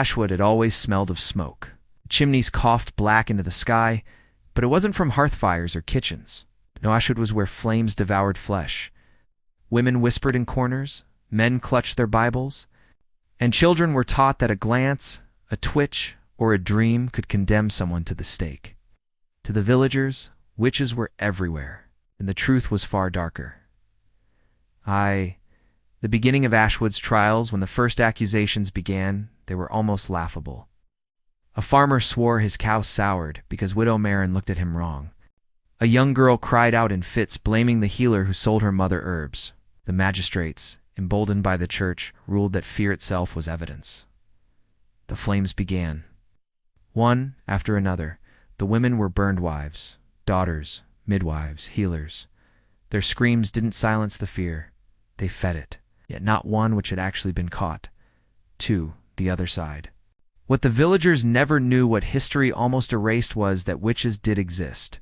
Ashwood had always smelled of smoke. Chimneys coughed black into the sky, but it wasn't from hearth fires or kitchens. No, Ashwood was where flames devoured flesh. Women whispered in corners, men clutched their Bibles, and children were taught that a glance, a twitch, or a dream could condemn someone to the stake. To the villagers, witches were everywhere, and the truth was far darker. The beginning of Ashwood's trials, when the first accusations began, they were almost laughable. A farmer swore his cow soured because Widow Marin looked at him wrong. A young girl cried out in fits, blaming the healer who sold her mother herbs. The magistrates, emboldened by the church, ruled that fear itself was evidence. The flames began. One after another, the women were burned wives, daughters, midwives, healers. Their screams didn't silence the fear. They fed it, yet not one which had actually been caught. Two, the other side. What the villagers never knew, what history almost erased, was that witches did exist.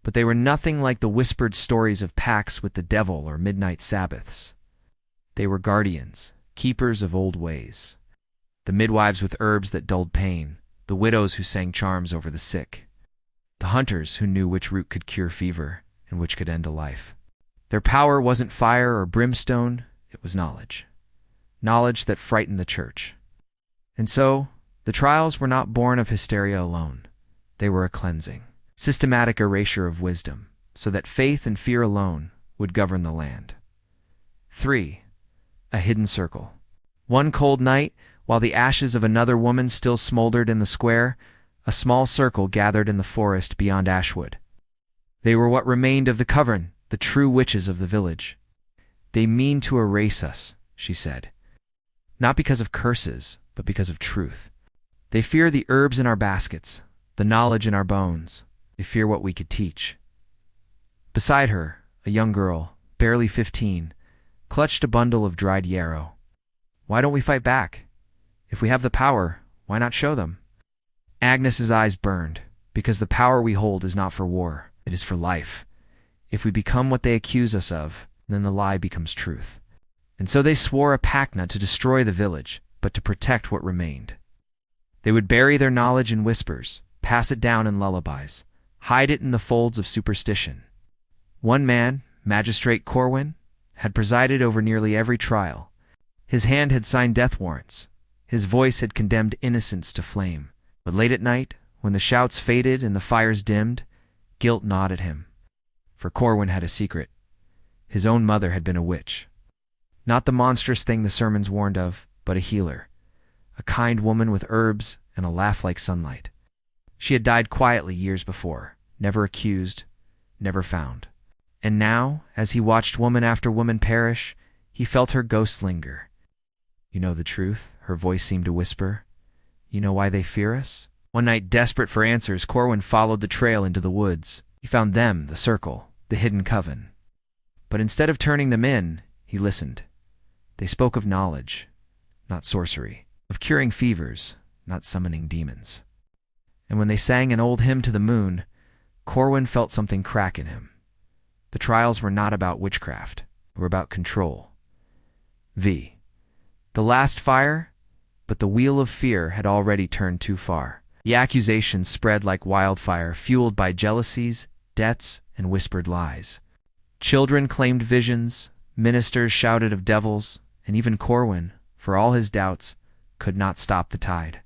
But they were nothing like the whispered stories of pacts with the devil or midnight Sabbaths. They were guardians, keepers of old ways. The midwives with herbs that dulled pain, the widows who sang charms over the sick, the hunters who knew which root could cure fever and which could end a life. Their power wasn't fire or brimstone, it was knowledge. Knowledge that frightened the church. And so, the trials were not born of hysteria alone. They were a cleansing, systematic erasure of wisdom, so that faith and fear alone would govern the land. 3. A hidden circle. One cold night, while the ashes of another woman still smoldered in the square, a small circle gathered in the forest beyond Ashwood. They were what remained of the coven, the true witches of the village. "They mean to erase us," she said. "Not because of curses, but because of truth. They fear the herbs in our baskets, the knowledge in our bones. They fear what we could teach." Beside her, a young girl, barely 15, clutched a bundle of dried yarrow. "Why don't we fight back? If we have the power, why not show them?" Agnes's eyes burned, because the power we hold is not for war, it is for life. If we become what they accuse us of, then the lie becomes truth. And so they swore a pact not to destroy the village, but to protect what remained. They would bury their knowledge in whispers, pass it down in lullabies, hide it in the folds of superstition. One man, Magistrate Corwin, had presided over nearly every trial. His hand had signed death warrants. His voice had condemned innocents to flame. But late at night, when the shouts faded and the fires dimmed, guilt gnawed at him. For Corwin had a secret. His own mother had been a witch. Not the monstrous thing the sermons warned of, but a healer. A kind woman with herbs and a laugh like sunlight. She had died quietly years before, never accused, never found. And now, as he watched woman after woman perish, he felt her ghost linger. "You know the truth," her voice seemed to whisper. "You know why they fear us?" One night, desperate for answers, Corwin followed the trail into the woods. He found them, the circle, the hidden coven. But instead of turning them in, he listened. They spoke of knowledge, not sorcery, of curing fevers, not summoning demons. And when they sang an old hymn to the moon, Corwin felt something crack in him. The trials were not about witchcraft, they were about control. The last fire, but the wheel of fear had already turned too far. The accusations spread like wildfire, fueled by jealousies, debts, and whispered lies. Children claimed visions, ministers shouted of devils, and even Corwin, for all his doubts, could not stop the tide.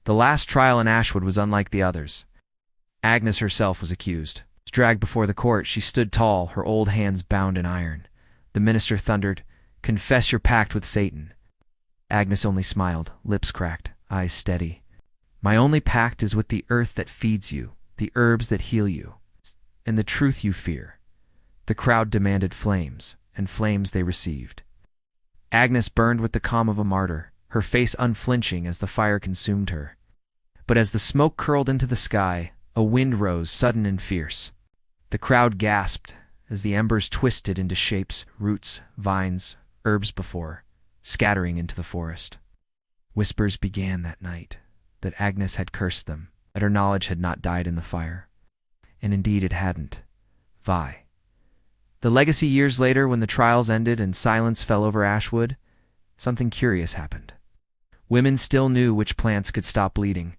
The last trial in Ashwood was unlike the others. Agnes herself was accused. Dragged before the court, she stood tall, her old hands bound in iron. The minister thundered, "Confess your pact with Satan." Agnes only smiled, lips cracked, eyes steady. "My only pact is with the earth that feeds you, the herbs that heal you, and the truth you fear." The crowd demanded flames, and flames they received. Agnes burned with the calm of a martyr, her face unflinching as the fire consumed her. But as the smoke curled into the sky, a wind rose, sudden and fierce. The crowd gasped as the embers twisted into shapes, roots, vines, herbs before, scattering into the forest. Whispers began that night, that Agnes had cursed them, that her knowledge had not died in the fire. And indeed it hadn't. The legacy years later, when the trials ended and silence fell over Ashwood, something curious happened. Women still knew which plants could stop bleeding.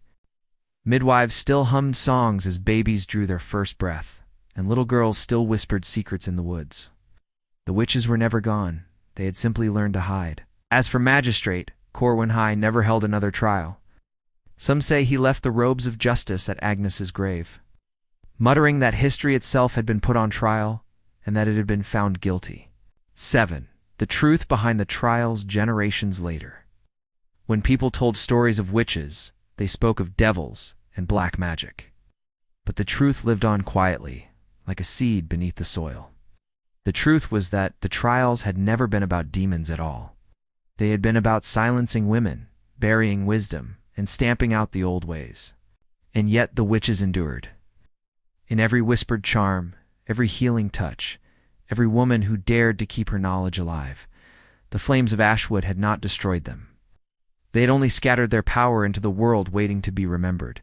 Midwives still hummed songs as babies drew their first breath, and little girls still whispered secrets in the woods. The witches were never gone. They had simply learned to hide. As for Magistrate, Corwin High never held another trial. Some say he left the robes of justice at Agnes's grave, muttering that history itself had been put on trial and that it had been found guilty. 7. The truth behind the trials generations later. When people told stories of witches, they spoke of devils and black magic. But the truth lived on quietly, like a seed beneath the soil. The truth was that the trials had never been about demons at all. They had been about silencing women, burying wisdom, and stamping out the old ways. And yet the witches endured. In every whispered charm, every healing touch, every woman who dared to keep her knowledge alive, the flames of Ashwood had not destroyed them. They had only scattered their power into the world waiting to be remembered.